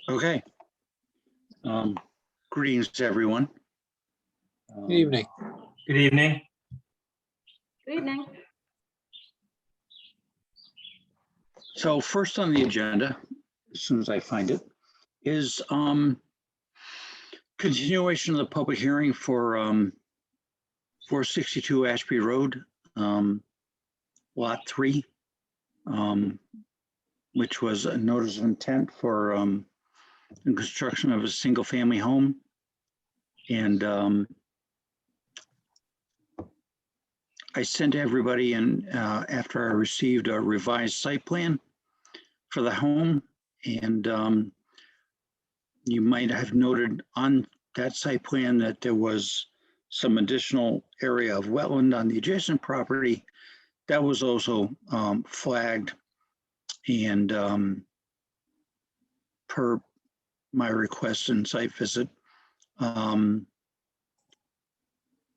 Okay. Greetings to everyone. Good evening. Good evening. Good evening. So first on the agenda, as soon as I find it, is continuation of the public hearing for 462 Ashby Road, Lot 3, which was a notice of intent for the construction of a single-family home. And I sent everybody in after I received a revised site plan for the home. And you might have noted on that site plan that there was some additional area of wetland on the adjacent property that was also flagged. And per my request and site visit.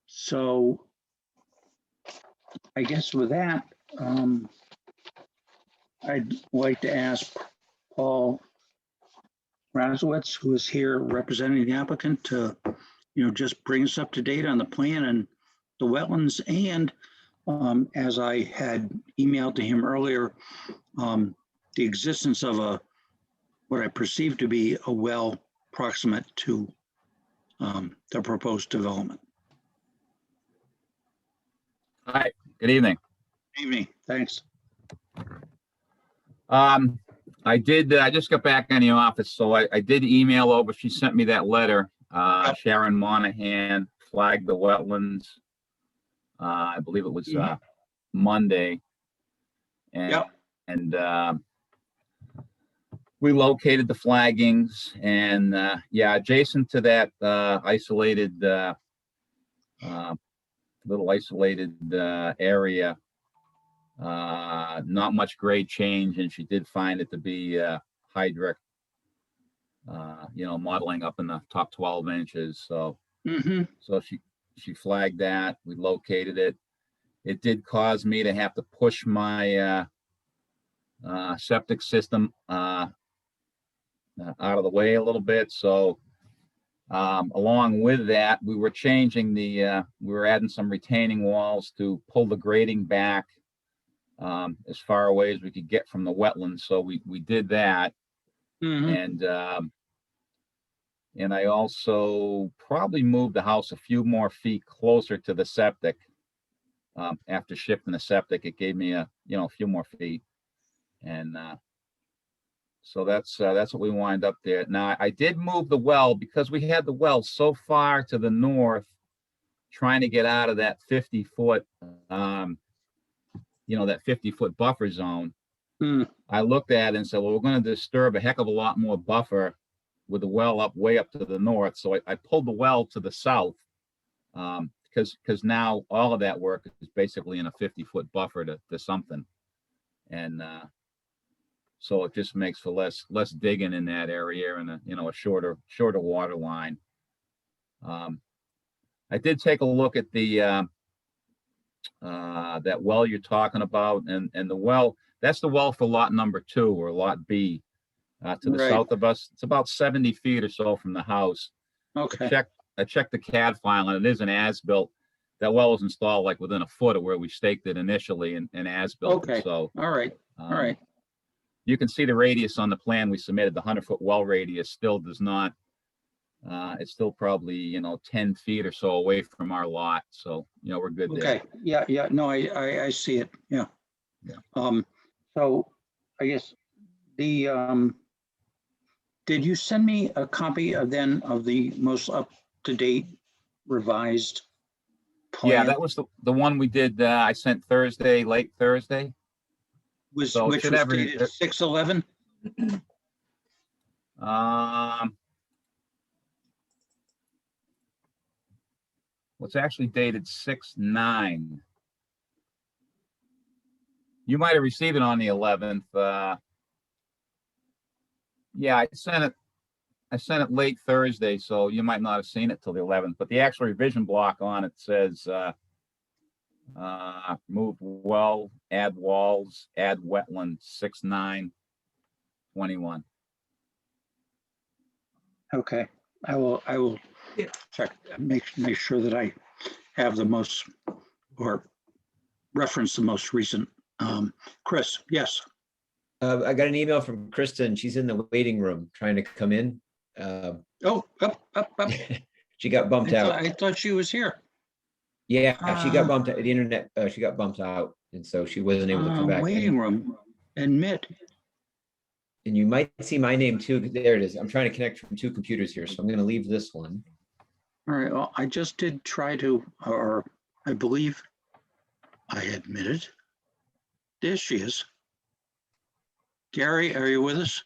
So I guess with that, I'd like to ask Paul Razowitz, who is here representing the applicant, to, just bring us up to date on the plan and the wetlands. And as I had emailed to him earlier, the existence of what I perceive to be a well proximate to the proposed development. Hi, good evening. Evening, thanks. I just got back in the office, so I did email over. She sent me that letter. Sharon Monahan flagged the wetlands. I believe it was Monday. And we located the flaggings, and adjacent to that isolated little isolated area, not much grade change, and she did find it to be hydric, modeling up in the top 12 inches. So so she flagged that. We located it. It did cause me to have to push my septic system out of the way a little bit. So along with that, we were changing we were adding some retaining walls to pull the grading back as far away as we could get from the wetlands. So we did that. And I also probably moved the house a few more feet closer to the septic. After shifting the septic, it gave me a few more feet. And so that's what we wind up there. Now, I did move the well because we had the well so far to the north, trying to get out of that 50-foot, that 50-foot buffer zone. I looked at it and said, well, we're going to disturb a heck of a lot more buffer with the well way up to the north. So I pulled the well to the south because now all of that work is basically in a 50-foot buffer to something. And so it just makes for less digging in that area and a shorter water line. I did take a look at the that well you're talking about, and the well, that's the well for lot number 2 or lot B to the south of us. It's about 70 feet or so from the house. Okay. I checked the CAD file, and it is an as-built. That well was installed like within a foot of where we staked it initially and as-built. Okay. So All right. You can see the radius on the plan we submitted. The 100-foot well radius still does not. It's still probably 10 feet or so away from our lot. So we're good there. Okay. Yeah. No, I see it. Yeah. So I guess did you send me a copy of the most up-to-date revised plan? Yeah, that was the one we did. I sent Thursday, late Thursday. Which was dated 6/11? What's actually dated 6/9. You might have received it on the 11th. Yeah, I sent it late Thursday, so you might not have seen it till the 11th. But the actual revision block on it says move well, add walls, add wetland, 6/9/21. Okay, I will check, make sure that I have the most, or reference the most recent. Chris, yes. I got an email from Kristen. She's in the waiting room trying to come in. Oh, up. She got bumped out. I thought she was here. Yeah, she got bumped out. The internet, she got bumped out, and so she wasn't able to come back Waiting in. room, admit. And you might see my name too. There it is. I'm trying to connect from two computers here, so I'm going to leave this one. All right, well, I just did try to, or I believe I admitted. There she is. Gary, are you with us?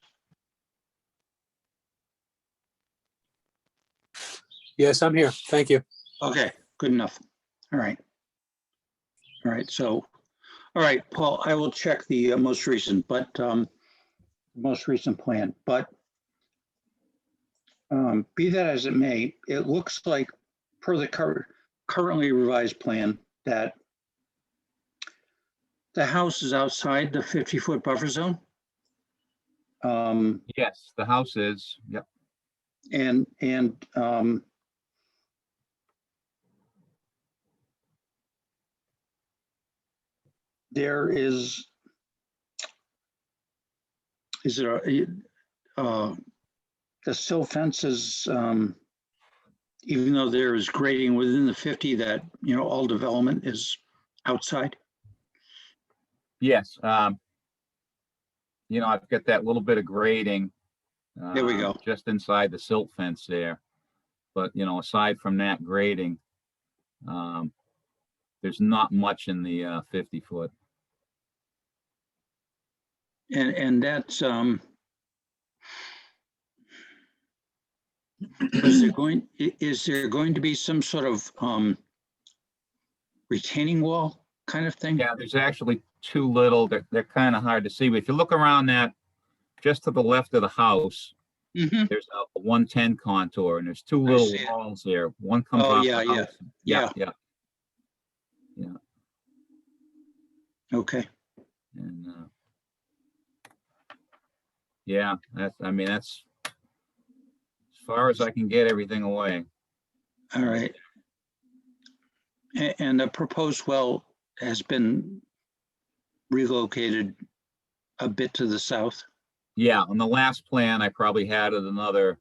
Yes, I'm here. Thank you. Okay, good enough. All right. All right, so, all right, Paul, I will check the most recent, but most recent plan, but be that as it may, it looks like per the currently revised plan that the house is outside the 50-foot buffer zone. Yes, the house is, yep. And there is there the sill fence is, even though there is grading within the 50, that, you know, all development is outside? Yes, you know, I've got that little bit of grading. There we go. Just inside the silt fence there. But, you know, aside from that grading, there's not much in the 50-foot. And that's, is there going to be some sort of retaining wall kind of thing? Yeah, there's actually too little. They're kind of hard to see. But if you look around that, just to the left of the house, Mhm. there's a 110 contour, and there's two I little see it. walls there. One comes Oh, off yeah, the yeah, house. Yeah. Okay. And yeah, I mean, that's as far as I can get everything away. All right. And the proposed well has been relocated a bit to the south? Yeah, on the last plan, I probably had it another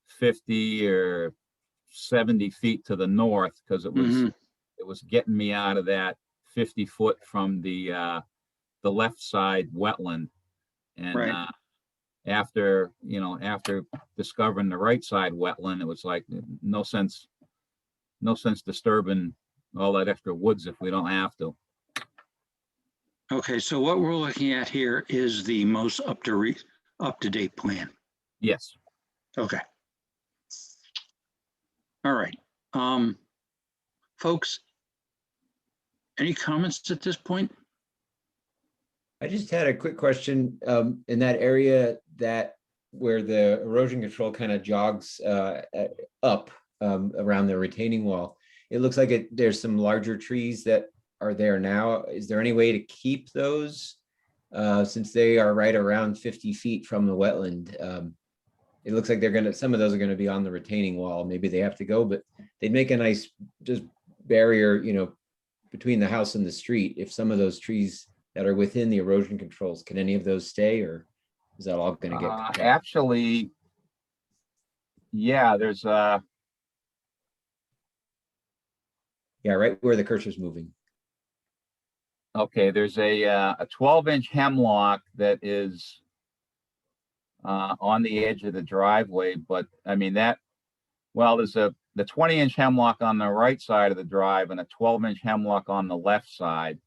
50 or 70 feet to the north because it Mhm. was getting me out of that 50-foot from the left side wetland. And Right. after discovering the right side wetland, it was like no sense disturbing all that extra woods if we don't have to. Okay, so what we're looking at here is the most up-to-date plan. Yes. Okay. All right. Folks, any comments at this point? I just had a quick question. In that area where the erosion control kind of jogs up around the retaining wall, it looks like there's some larger trees that are there now. Is there any way to keep those since they are right around 50 feet from the wetland? It looks like some of those are going to be on the retaining wall. Maybe they have to go, but they'd make a nice just barrier, you know, between the house and the street. If some of those trees that are within the erosion controls, can any of those stay, or is that all going to get cut? Actually, yeah, there's Yeah, right where the cursor's moving. okay, there's a 12-inch hemlock that is on the edge of the driveway, but I mean there's the 20-inch hemlock on the right side of the drive and a 12-inch hemlock on the left side.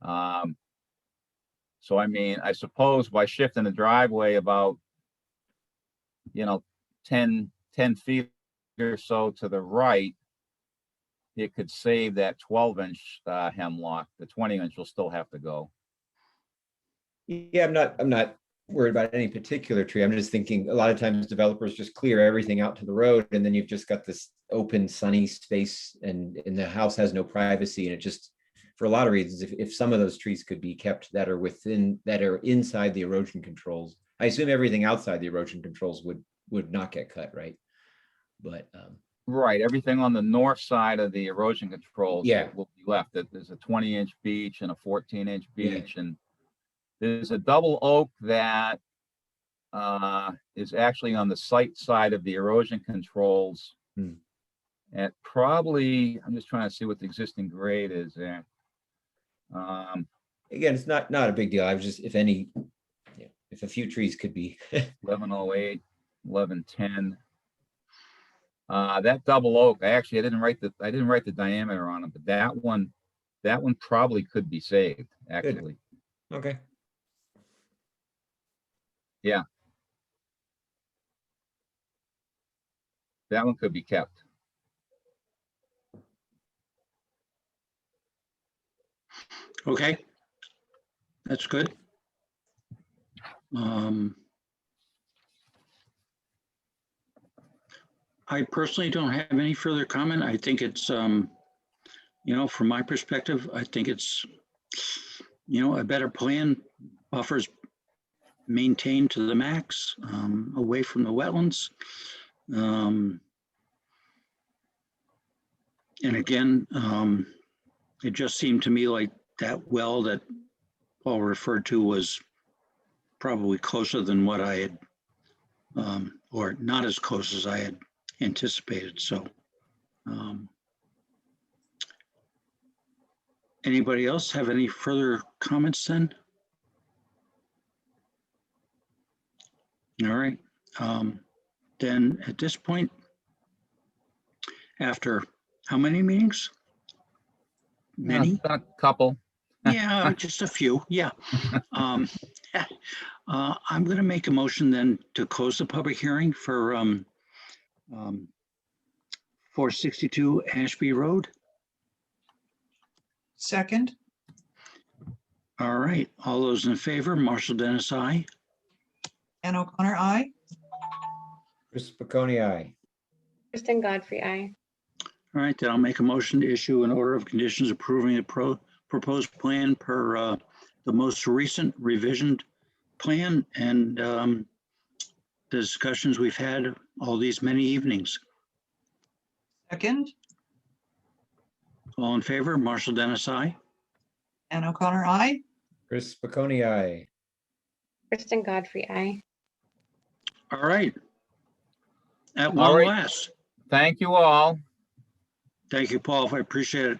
So I mean, I suppose by shifting the driveway about, 10 feet or so to the right, it could save that 12-inch hemlock. The 20-inch will still have to go. Yeah, I'm not worried about any particular tree. I'm just thinking a lot of times developers just clear everything out to the road, and then you've just got this open sunny space, and the house has no privacy. And it just, for a lot of reasons, if some of those trees could be kept that are inside the erosion controls, I assume everything outside the erosion controls would would not get cut, right? But, Right, everything on the north side of the erosion controls Yeah. will be left. There's a 20-inch beach and a 14-inch Yeah. beach, and there's a double oak that is actually on the site side of the erosion controls. Hmm. At probably, I'm just trying to see what the existing grade is there. again, it's not a big deal. I was just, if any, yeah, if a few trees could be, 1108, 1110. That double oak, I didn't write the diameter on it, but that one probably could be saved, actually. okay. That one could be kept. Okay. That's good. I personally don't have any further comment. I think it's, from my perspective, I think it's, a better plan, buffers maintained to the max, away from the wetlands. And again, it just seemed to me like that well that Paul referred to was probably closer than what I had, or not as close as I had anticipated. So, anybody else have any further comments then? All right. Then at this point, after how many meetings? Many? A couple. Yeah, just a few. Yeah. I'm going to make a motion then to close the public hearing for 462 Ashby Road. Second, All right. All those in favor, Marshall Dennis, aye. Ann O'Connor, aye. Chris Spiconi, aye. Kristen Godfrey, aye. All right, then I'll make a motion to issue an order of conditions approving the proposed plan per the most recent revisioned plan and the discussions we've had all these many evenings. Second, All in favor, Marshall Dennis, aye. Ann O'Connor, aye. Chris Spiconi, aye. Kristen Godfrey, aye. All right. At All long right. last. Thank you all, Thank you, Paul. I appreciate it.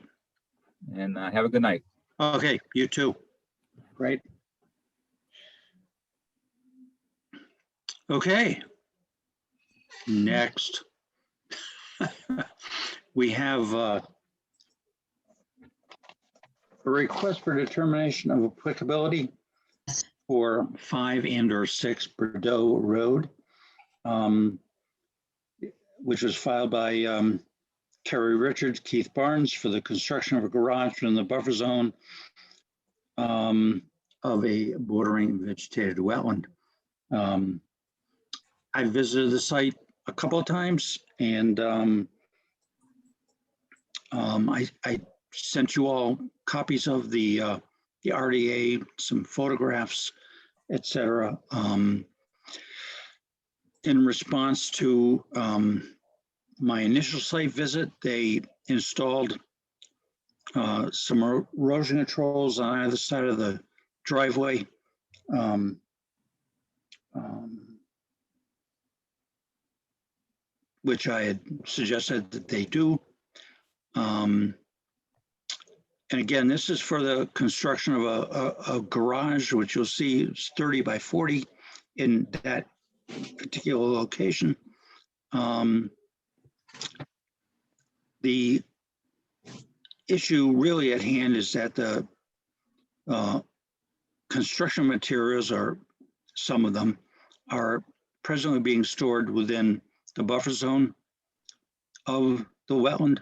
and have a good night. Okay, you too. Great. Okay. Next. We have a request for determination of applicability for 5 and/or 6 Bordeaux Road, which was filed by Kerry Richards, Keith Barnes for the construction of a garage in the buffer zone of a bordering vegetated wetland. I visited the site a couple of times, and I sent you all copies of the RDA, some photographs, etc. In response to my initial site visit, they installed some erosion controls on either side of the driveway. Which I had suggested that they do. And again, this is for the construction of a garage, which you'll see is 30 by 40 in that particular location. The issue really at hand is that the construction materials, or some of them, are presently being stored within the buffer zone of the wetland.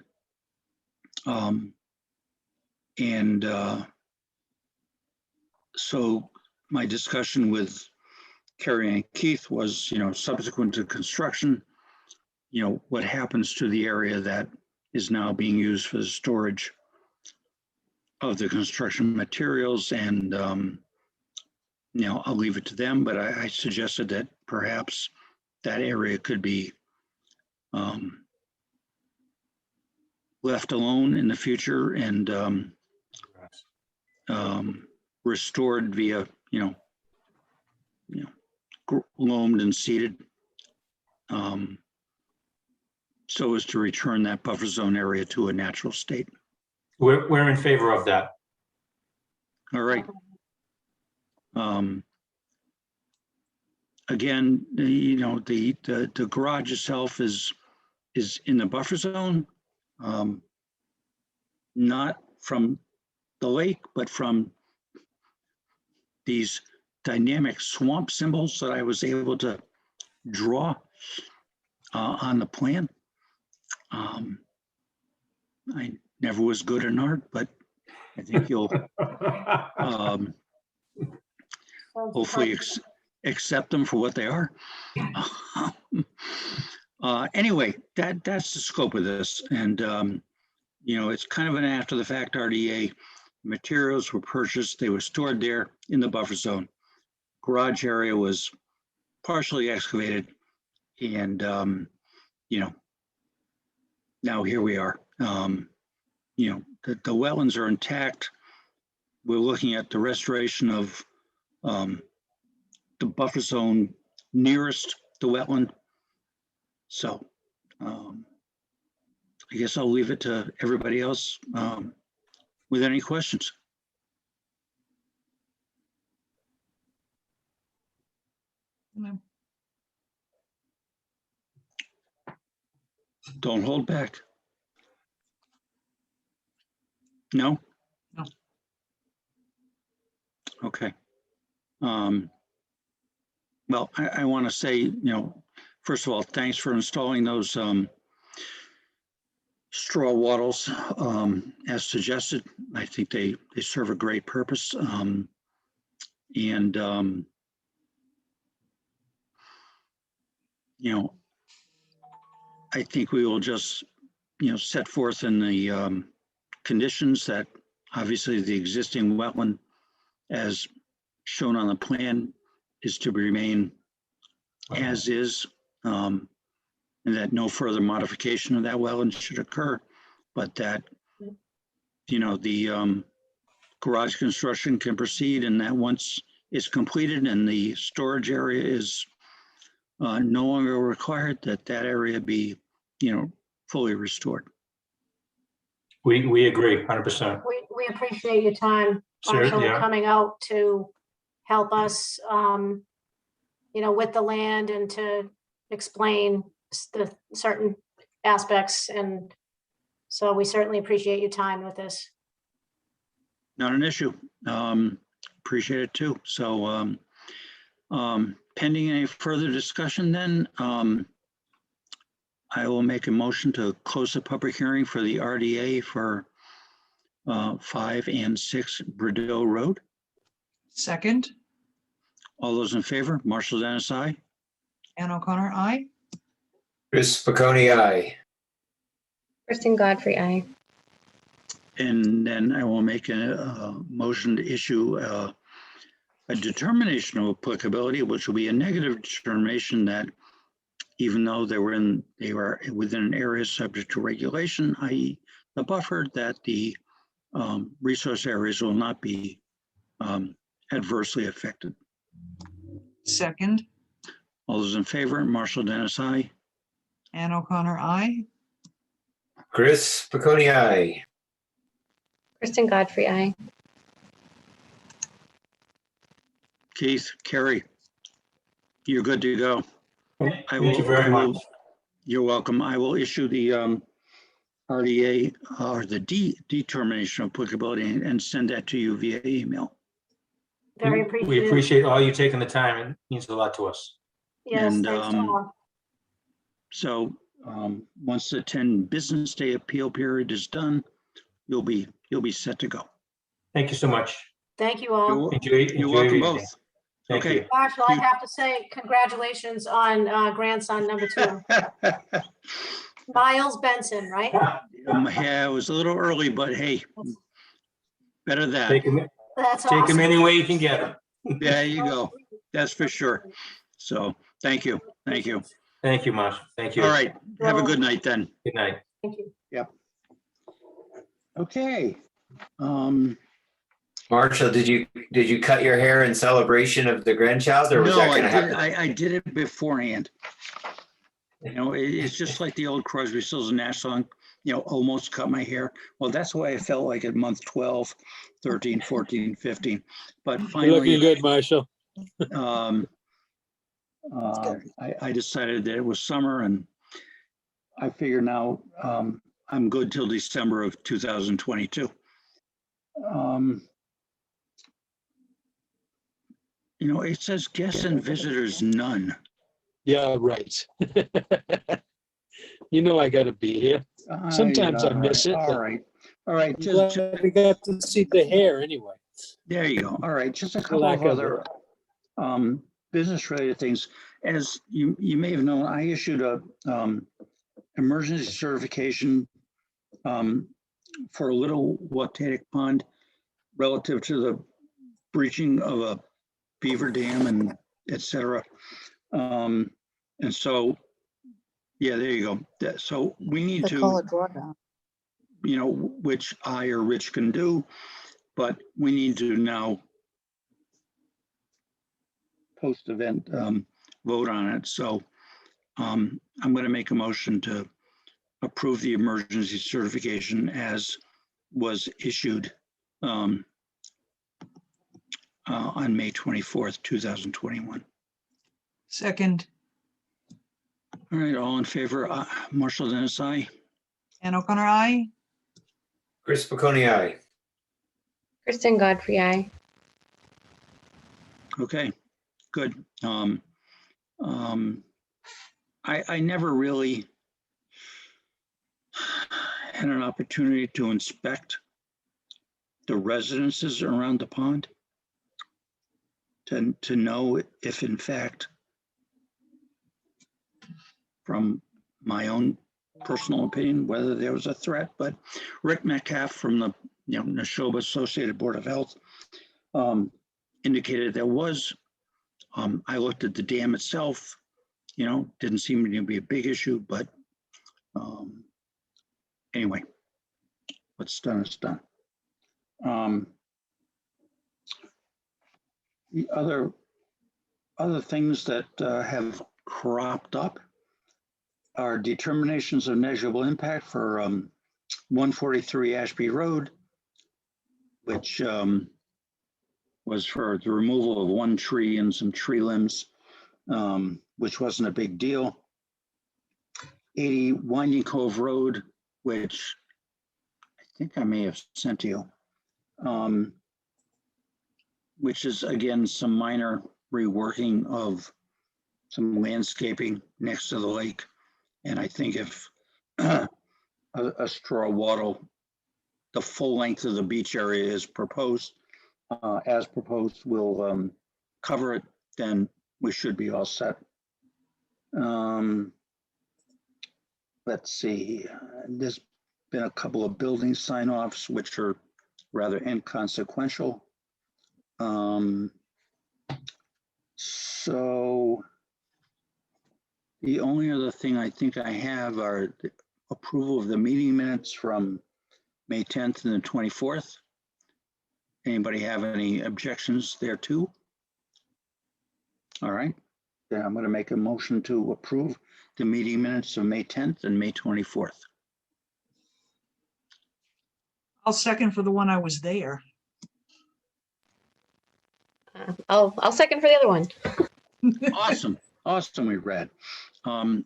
So my discussion with Kerry and Keith was, subsequent to construction, what happens to the area that is now being used for the storage of the construction materials. And, I'll leave it to them, but I suggested that perhaps that area could be left alone in the future and restored via, loamed and seeded, so as to return that buffer zone area to a natural state. We're in favor of that. All right. Again, the garage itself is in the buffer zone, not from the lake, but from these dynamic swamp symbols that I was able to draw on the plan. I never was good in art, but I think you'll hopefully accept them for what they are. Anyway, that's the scope of this. And, it's kind of an after the fact RDA. Materials were purchased, they were stored there in the buffer zone. Garage area was partially excavated and, now here we are. The wetlands are intact. We're looking at the restoration of the buffer zone nearest the wetland. So I guess I'll leave it to everybody else with any questions. No. Don't hold back. No? No. Okay. Well, I want to say, first of all, thanks for installing those straw wattles as suggested. I think they serve a great purpose. I think we will just, set forth in the conditions that obviously the existing wetland as shown on the plan is to remain as is, and that no further modification of that wetland should occur, but that, the garage construction can proceed, and that once it's completed and the storage area is no longer required, that area be, fully restored. We agree 100%. We appreciate your time, Sure, Marshall, yeah. coming out to help us, with the land and to explain the certain aspects. And so we certainly appreciate your time with this. Not an issue. Appreciate it too. So pending any further discussion then, I will make a motion to close the public hearing for the RDA for 5 and 6 Bordeaux Road. Second, All those in favor, Marshall Dennis, aye. Ann O'Connor, aye. Chris Paconi, aye. Kristen Godfrey, aye. And then I will make a motion to issue a determination of applicability, which will be a negative determination that even though they were within an area subject to regulation, i.e. the buffer, that the resource areas will not be adversely affected. Second, All those in favor, Marshall Dennis, aye. Ann O'Connor, aye. Chris Paconi, aye. Kristen Godfrey, aye. Keith, Carrie, you're good to go. Thank you very much. You're welcome. I will issue the RDA or the determination of applicability and send that to you via email. Very We appreciative. appreciate all you taking the time. It means a lot to us. Yes, and, thanks to all. So once the 10 business day appeal period is done, you'll be set to go. Thank you so much. Thank you all. Enjoy You're your welcome evening. both. Thank Okay. you. Marshall, I have to say congratulations on grandson number 2, Miles Benson, right? Yeah, it was a little early, but hey, better that. Take him That's take him awesome. any way you can get him. There you go. That's for sure. So Thank you. Thank you. Thank you, Marshall. Thank you. All right. Have a good night then. Good night. Thank you. Okay. Marshall, did you cut your hair in celebration of the grandchild, or was No, that going to happen? I did it beforehand. You know, it's just like the old Crosby, Stills and Nash song, you know, almost cut my hair. Well, that's why I felt like at month 12, 13, 14, 15. But You're looking finally, good, Marshall. I decided that it was summer, and I figure now I'm good till December of 2022. You know, it says guests and visitors, none. Yeah, right. You know I gotta be here. Sometimes I miss it, All but right. All right. I'm glad we got to see the hair anyway. There you go. All right. Just a couple lack of of other business related things. As you may have known, I issued a emergency certification for a Little Watanic Pond relative to the breaching of a beaver dam and et cetera. And so, yeah, there you go. So we need They call to, it drawdown. you know, which I or Rich can do, but we need to now post-event vote on it. So I'm going to make a motion to approve the emergency certification as was issued on May 24th, 2021. Second, All right, all in favor, Marshall Dennis, aye. Ann O'Connor, aye. Chris Paconi, aye. Kristen Godfrey, aye. Okay, good. I never really had an opportunity to inspect the residences around the pond to know if in fact, from my own personal opinion, whether there was a threat. But Rick Metcalf from the Neshoba Associated Board of Health indicated there was. I looked at the dam itself, didn't seem to be a big issue, but anyway, what's done is done. The other things that have cropped up are determinations of measurable impact for 143 Ashby Road, which was for the removal of one tree and some tree limbs, which wasn't a big deal. 80 Winding Cove Road, which I think I may have sent to you, which is again some minor reworking of some landscaping next to the lake. And I think if a straw wattle, the full length of the beach area is proposed, as proposed, will cover it, then we should be all set. Let's see, there's been a couple of building sign-offs which are rather inconsequential. So the only other thing I think I have are the approval of the meeting minutes from May 10th and the 24th. Anybody have any objections there too? All right, then I'm going to make a motion to approve the meeting minutes of May 10th and May 24th. I'll second for the one I was there. I'll second for the other one. Awesome, we read. Then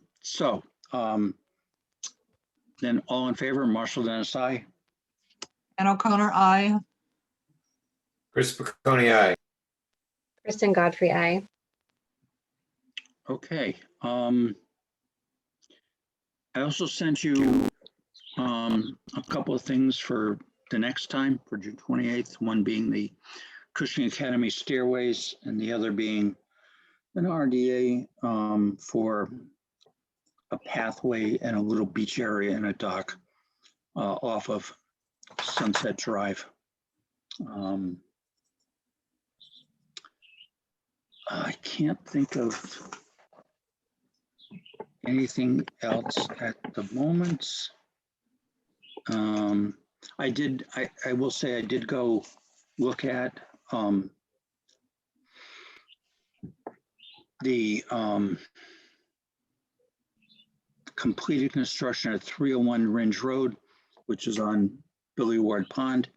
all in favor, Marshall Dennis, aye. Ann O'Connor, aye. Chris Paconi, aye. Kristen Godfrey, aye. Okay. I also sent you a couple of things for the next time, for June 28th, one being the Cushing Academy stairways and the other being an RDA for a pathway and a little beach area and a dock off of Sunset Drive. I can't think of Anything else at the moment? I will say I did go look at the completed construction at 301 Ringe Road, which is on Billy Ward Pond.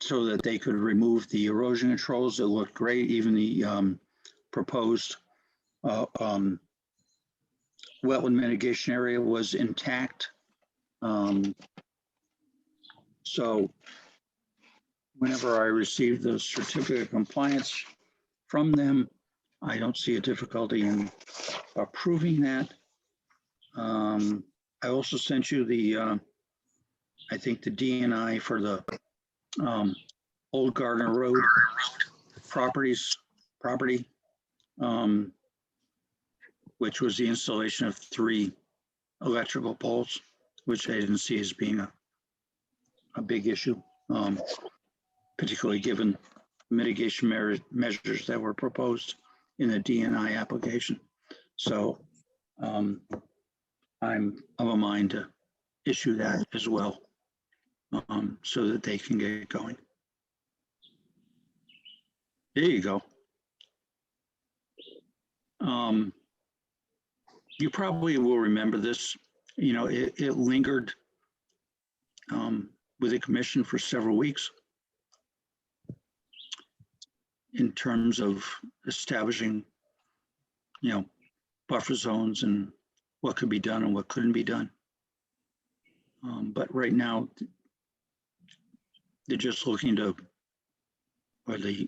So that they could remove the erosion controls. It looked great. Even the proposed wetland mitigation area was intact. So whenever I receive the certificate of compliance from them, I don't see a difficulty in approving that. I also sent you the, I think the DNI for the Old Gardner Road property, which was the installation of 3 electrical poles, which I didn't see as being a big issue, particularly given mitigation measures that were proposed in the DNI application. So I'm of a mind to issue that as well, so that they can get going. There you go. You probably will remember this. You know, it lingered with the commission for several weeks in terms of establishing, you know, buffer zones and what could be done and what couldn't be done. But right now, they're just looking to, or the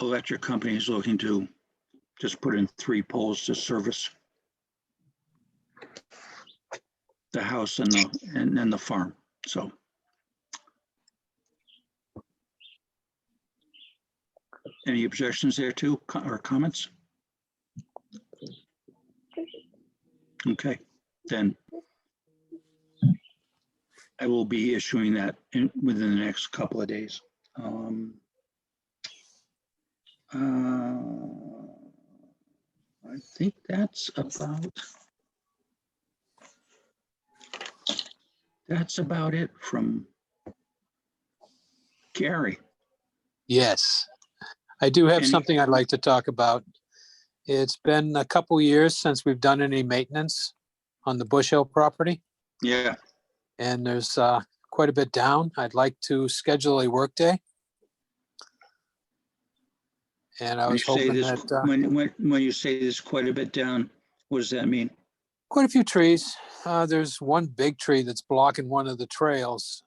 electric company is looking to just put in 3 poles to service the house and the farm. So any objections there too, or comments? Okay, then I will be issuing that within the next couple of days. I think that's about it from Gary. Yes, I do have Any- something I'd like to talk about. It's been a couple years since we've done any maintenance on the Bush Hill property, Yeah, and there's quite a bit down. I'd like to schedule a workday. And I when you was say hoping this, that when you say this quite a bit down, what does that mean? quite a few trees. There's one big tree that's blocking one of the trails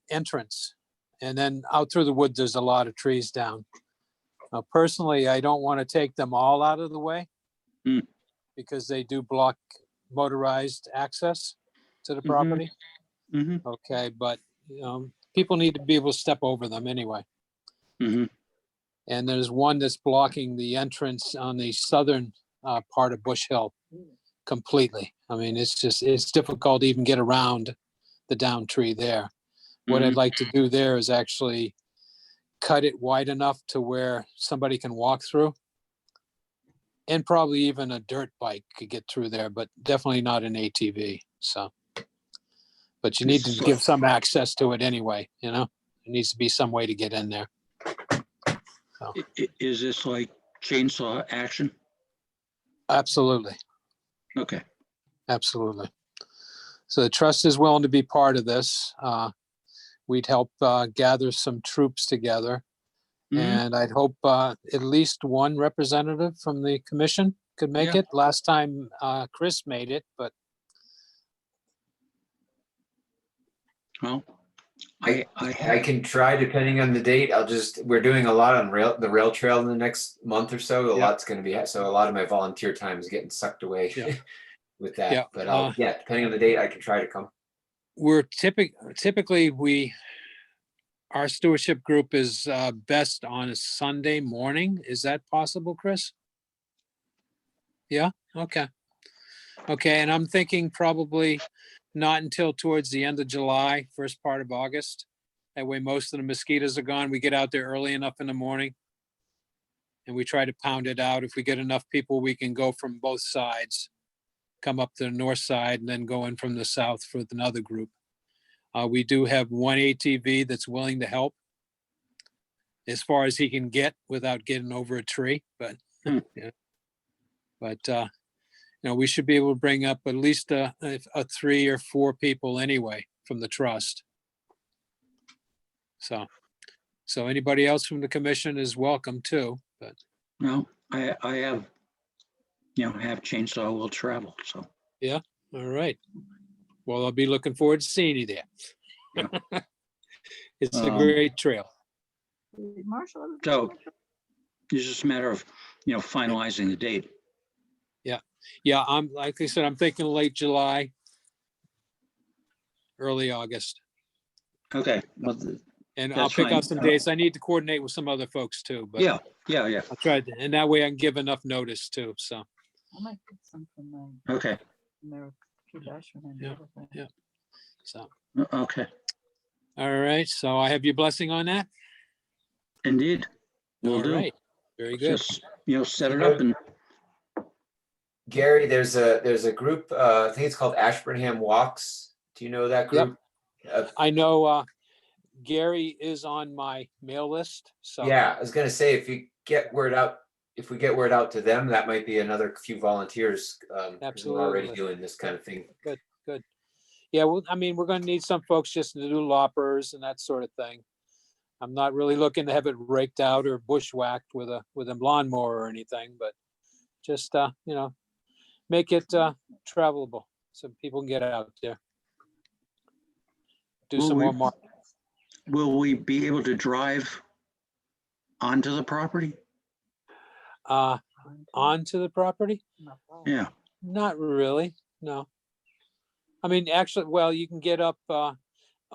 entrance. And then out through the wood, there's a lot of trees down. Personally, I don't want to take them all out of the way Mm. because they do block motorized access to the Mhm. property. Mm-hmm, Okay, but people need to be able to step over them anyway. mm-hmm, And there's one that's blocking the entrance on the southern part of Bush Hill completely. I mean, it's difficult to even get around the down tree there. What I'd Mhm. like to do there is actually cut it wide enough to where somebody can walk through. And probably even a dirt bike could get through there, but definitely not an ATV, so. But you need to So- give some access to it anyway, you know? There needs to be some way to get in there. Is this like chainsaw action? Absolutely, Okay, absolutely. So the trust is willing to be part of this. We'd help gather some troops together. Mhm. And I'd hope at least one representative from the commission could make Yeah. it. Last time Chris made it, but well, I I have, can try depending on the date. We're doing a lot on the rail trail in the next month or so. A Yeah. lot's going to be, so a lot of my volunteer time is getting sucked away Yeah. with that. Yeah, But depending on the date, I can try to come. we're typically our stewardship group is best on a Sunday morning. Is that possible, Chris? Yeah, okay. Okay, and I'm thinking probably not until towards the end of July, first part of August. That way most of the mosquitoes are gone. We get out there early enough in the morning And we try to pound it out. If we get enough people, we can go from both sides, come up to the north side and then go in from the south for another group. We do have one ATV that's willing to help as far as he can get without getting over a tree, but, yeah. But, we should be able to bring up at least a 3 or 4 people anyway from the trust. So anybody else from the commission is welcome too, but. No, I have, have chainsaw will travel, so. All right. Well, I'll be looking forward to seeing you there. Yeah. It's a great trail. Marshall. So it's just a matter of, finalizing the date. Yeah, like I said, I'm thinking late July, early August. Okay, well, And I'll That's pick fine. out some dates. I need to coordinate with some other folks too, but yeah. I'll try to, and that way I can give enough notice too, so. I might get some from my Okay, Ashburnham. Yeah. So, okay, all right, so I have your blessing on that? indeed. Will All do. right, very good. Just, set it up and, Gary, there's a group, I think it's called Ashburnham Walks. Do you know that group? I know Gary is on my mail list, so. Yeah, I was gonna say, if we get word out to them, that might be another few volunteers. Who are already Absolutely. doing this kind of thing. Good. Yeah, well, I mean, we're gonna need some folks just to do loppers and that sort of thing. I'm not really looking to have it raked out or bushwhacked with a lawnmower or anything, but just, make it travelable so people can get out there. Do Will some we- more marketing. will we be able to drive onto the property? Onto the property? Yeah, Not really, no. I mean, actually, well, you can get up on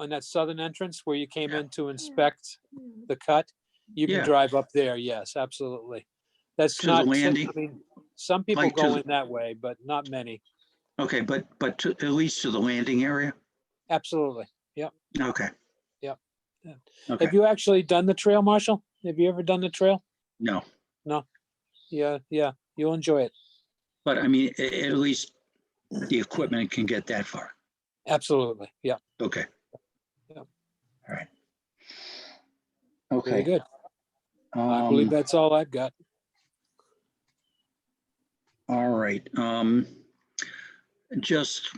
that southern entrance where you came in to inspect the cut. You can Yeah. drive up there, yes, absolutely. That's To the not, landing? I mean, some people Like to go the- in that way, but not many. okay, but at least to the landing area? Absolutely. Okay. Yep. Okay, Have you actually done the trail, Marshall? Have you ever done the trail? no, Yeah, you'll enjoy it. but I mean, at least the equipment can get that far. Absolutely, yeah, Okay. Yeah. All right. very Okay. good. I believe that's all I've got. All right, just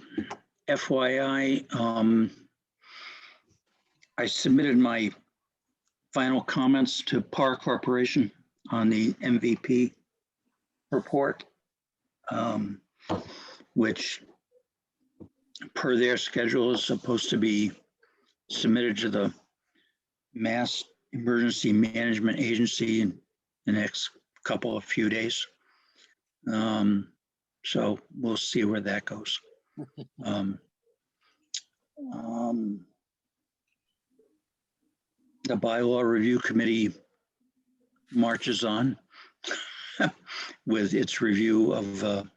FYI, I submitted my final comments to Par Corporation on the MVP report, which per their schedule is supposed to be submitted to the Mass Emergency Management Agency in the next few days. So we'll see where that goes. The bylaw review committee marches on with its review of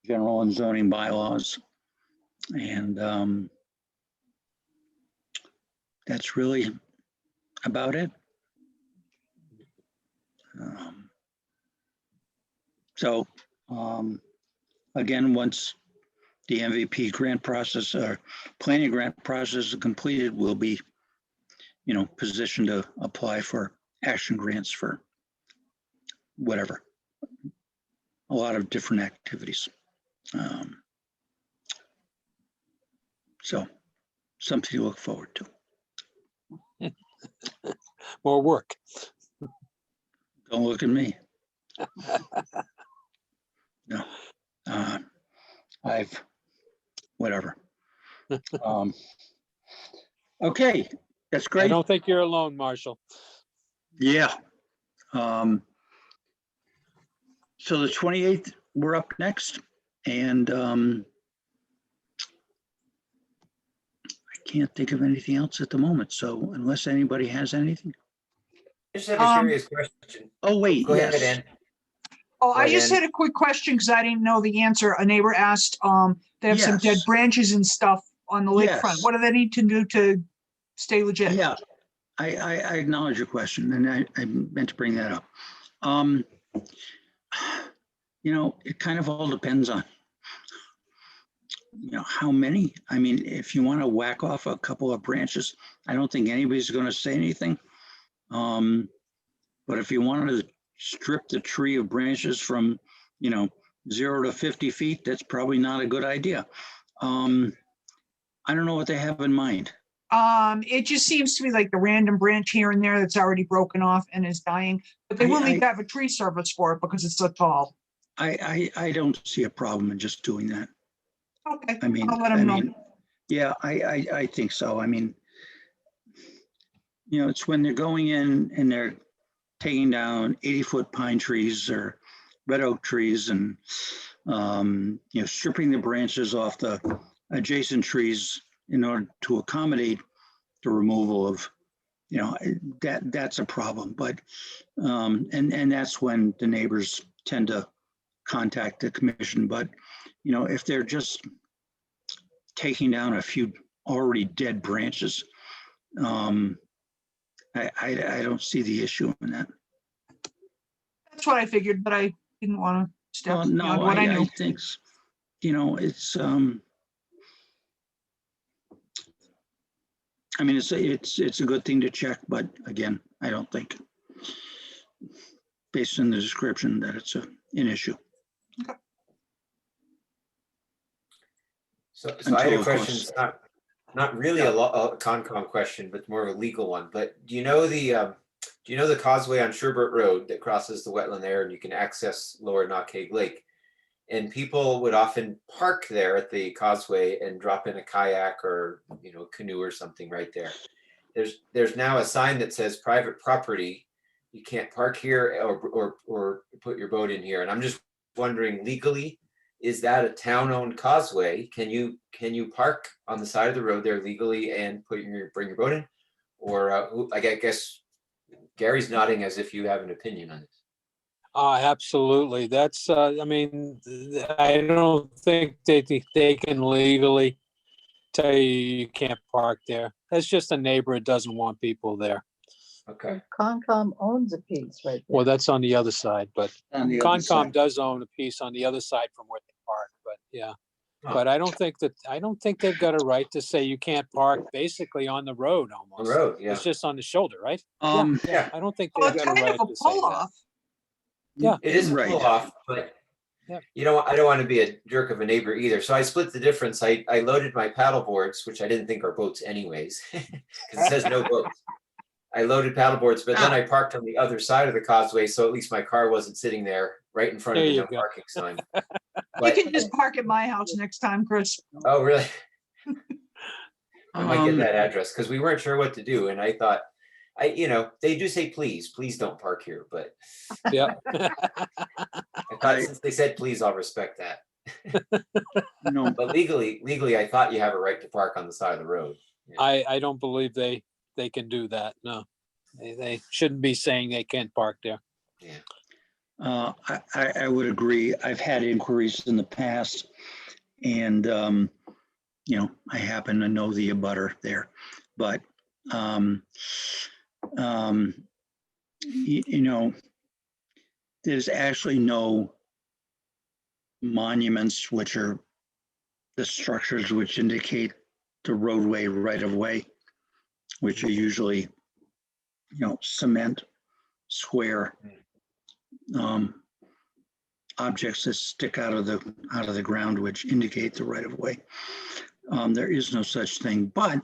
general and zoning bylaws. And that's really about it. So again, once the MVP grant process or planning grant process is completed, we'll be, positioned to apply for action grants for whatever, a lot of different activities. So something to look forward to. More work. Don't look at me. No, whatever. Okay, that's I great. don't think you're alone, Marshall. Yeah. So the 28th, we're up next, and I can't think of anything else at the moment. So unless anybody has anything. I just have a curious question. Oh, wait, Go ahead, yes. Ann. Oh, I Right just in. had a quick question because I didn't know the answer. A neighbor asked, they have some dead Yes. branches and stuff on the lakefront. Yes. What do they need to do to stay legit? Yeah, I acknowledge your question, and I meant to bring that up. You know, it kind of all depends on, you know, how many. I mean, if you want to whack off a couple of branches, I don't think anybody's going to say anything. But if you wanted to strip the tree of branches from, you know, 0 to 50 feet, that's probably not a good idea. I don't know what they have in mind. It just seems to me like the random branch here and there that's already broken off and is dying, but they will need to have a tree service for it because it's so tall. I don't see a problem in just doing that. Okay, I mean, I'll let them know. yeah, I think so. I mean, you know, it's when they're going in and they're taking down 80-foot pine trees or red oak trees and, you know, stripping the branches off the adjacent trees in order to accommodate the removal of, you know, that's a problem. But, and that's when the neighbors tend to contact the commission. But, you know, if they're just taking down a few already dead branches, I don't see the issue in that. That's what I figured, but I didn't want to step Well, beyond no, what I I knew. think, you know, it's, I mean, it's a good thing to check, but again, I don't think, based on the description, that it's an issue. So I had Until, a of question, course- it's not really a Concom question, but more of a legal one. But do you know the causeway on Sherbert Road that crosses the wetland there and you can access Lower Knockhague Lake? And people would often park there at the causeway and drop in a kayak or, you know, canoe or something right there. There's now a sign that says private property. You can't park here or put your boat in here. And I'm just wondering, legally, is that a town-owned causeway? Can you park on the side of the road there legally and bring your boat in? Or I guess Gary's nodding as if you have an opinion on this. Absolutely. That's, I mean, I don't think they can legally tell you can't park there. That's just a neighbor that doesn't want people there. Okay. Concom owns a piece right Well, there. that's on the other side, but On the other Concom side. does own a piece on the other side from where they park, but yeah. Oh. But I don't think they've got a right to say you can't park basically on the road On almost. the road, yeah. It's just on the shoulder, right? Yeah. I don't think Well, they've it's got a kind right of a to say that. pull-off. Yeah. It is a Right. pull off, but Yeah. I don't want to be a jerk of a neighbor either. So I split the difference. I loaded my paddle boards, which I didn't think are boats anyways, because it says no boats. I loaded paddle boards, but then I parked on the other side of the causeway, so at least my car wasn't sitting there right in front of There the you no go. parking sign. You But, can just park at my house next time, Chris. oh, really? I might get Um, that address because we weren't sure what to do, and I thought, they do say please don't park here, but Yeah. I thought since they said please, I'll respect that. No, But legally, I thought you have a right to park on the side of the road. I don't believe they can do that. No, they shouldn't be saying they can't park there. Yeah. I would agree. I've had inquiries in the past and, you know, I happen to know the abutter there, but, you know, there's actually no monuments, which are the structures which indicate the roadway right of way, which are usually, you know, cement, square, objects that stick out of the ground, which indicate the right of way. There is no such thing. But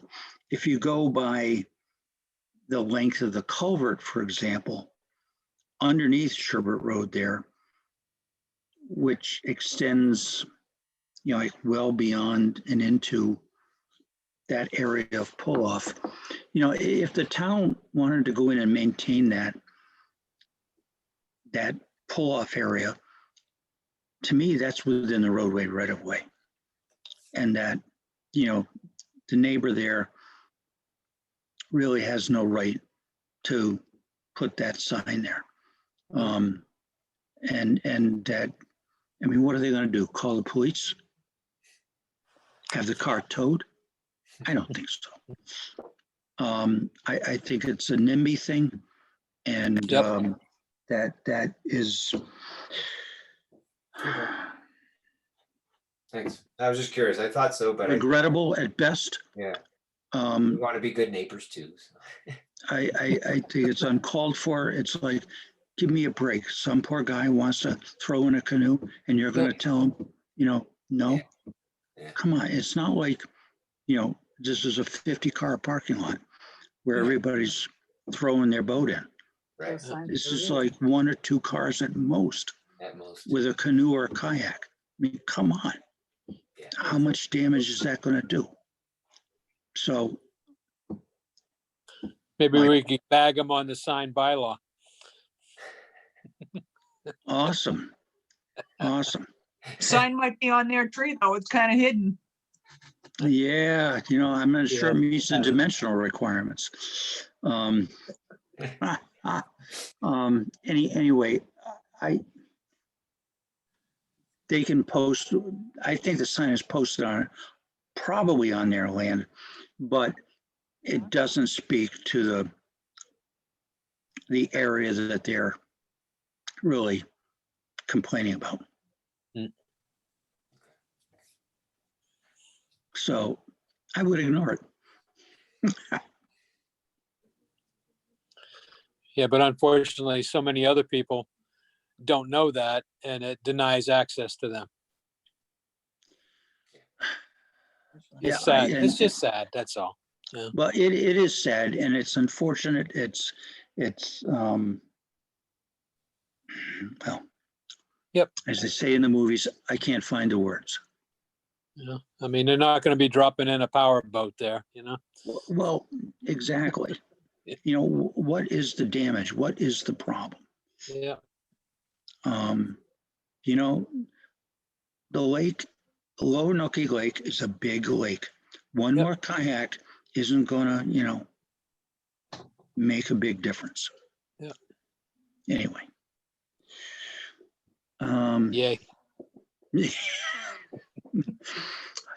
if you go by the length of the culvert, for example, underneath Sherbert Road there, which extends, you know, like well beyond and into that area of pull off, you know, if the town wanted to go in and maintain that pull off area, to me, that's within the roadway right of way. And that, you know, the neighbor there really has no right to put that sign there. And that, I mean, what are they going to do? Call the police? Have the car towed? I don't think so. I think it's a NIMBY thing. And, Yep. that is. Thanks. I was just curious. I thought so, but Regrettable at best. yeah, we Um, want to be good neighbors too. So. I think it's uncalled for. It's like, give me a break. Some poor guy wants to throw in a canoe and you're gonna tell him, no. Yeah. Come on, it's not like, this is a 50-car parking lot where Yeah. everybody's throwing their boat in. Right. Those signs This are is really- like 1 or 2 cars at most At most. with a canoe or a kayak. I mean, come on. Yeah. How much damage is that gonna do? So, Maybe Like- we could bag them on the signed bylaw. awesome. Awesome. Sign might be on their tree, though. It's kind of hidden. Yeah, I'm not sure it Yeah. meets the dimensional requirements. Anyway, they can post, I think the sign is posted on, probably on their land, but it doesn't speak to the area that they're really complaining about. Mm. So I would ignore it. Yeah, but unfortunately, so many other people don't know that, and it denies access to them. Yeah, It's sad. and- It's just sad. That's all. Well, it is sad and it's unfortunate. It's well, Yep. as they say in the movies, I can't find the words. I mean, they're not going to be dropping in a power boat there, Well, exactly. What is the damage? What is the problem? Yeah. The lake, Lower Noki Lake is a big lake. One Yep. more kayak isn't gonna, make a big difference. Yeah. Anyway. Yay.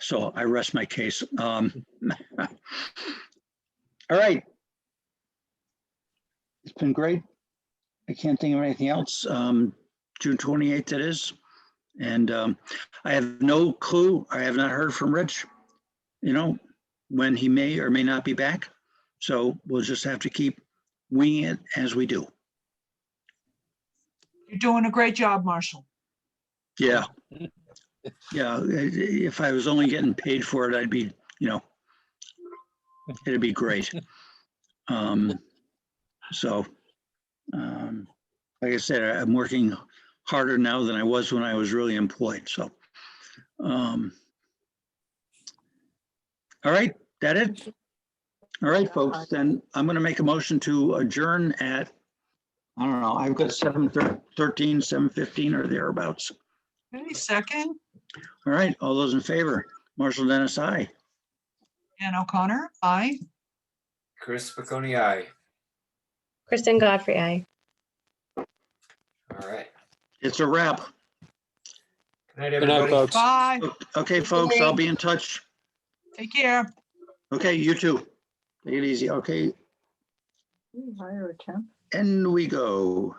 So I rest my case. All right. It's been great. I can't think of anything else. June 28th it is. And I have no clue. I have not heard from Rich, when he may or may not be back. So we'll just have to keep winging it as we do. You're doing a great job, Marshall. Yeah. Yeah. If I was only getting paid for it, I'd be, it'd be great. So, like I said, I'm working harder now than I was when I was really employed. So, all right, that it? All right, folks, then I'm going to make a motion to adjourn at, I don't know, I've got 7:13, 7:15 or thereabouts. Any second? All right, all those in favor, Marshall Dennis, aye. Ann O'Connor, aye. Chris Picconi, aye. Kristen Godfrey, aye. All right. It's a wrap. Good night, Good night, everybody. folks. Bye. Okay, folks, I'll be in touch. Take care. Okay, you too. Take it easy. Okay, Hire a temp. and we go.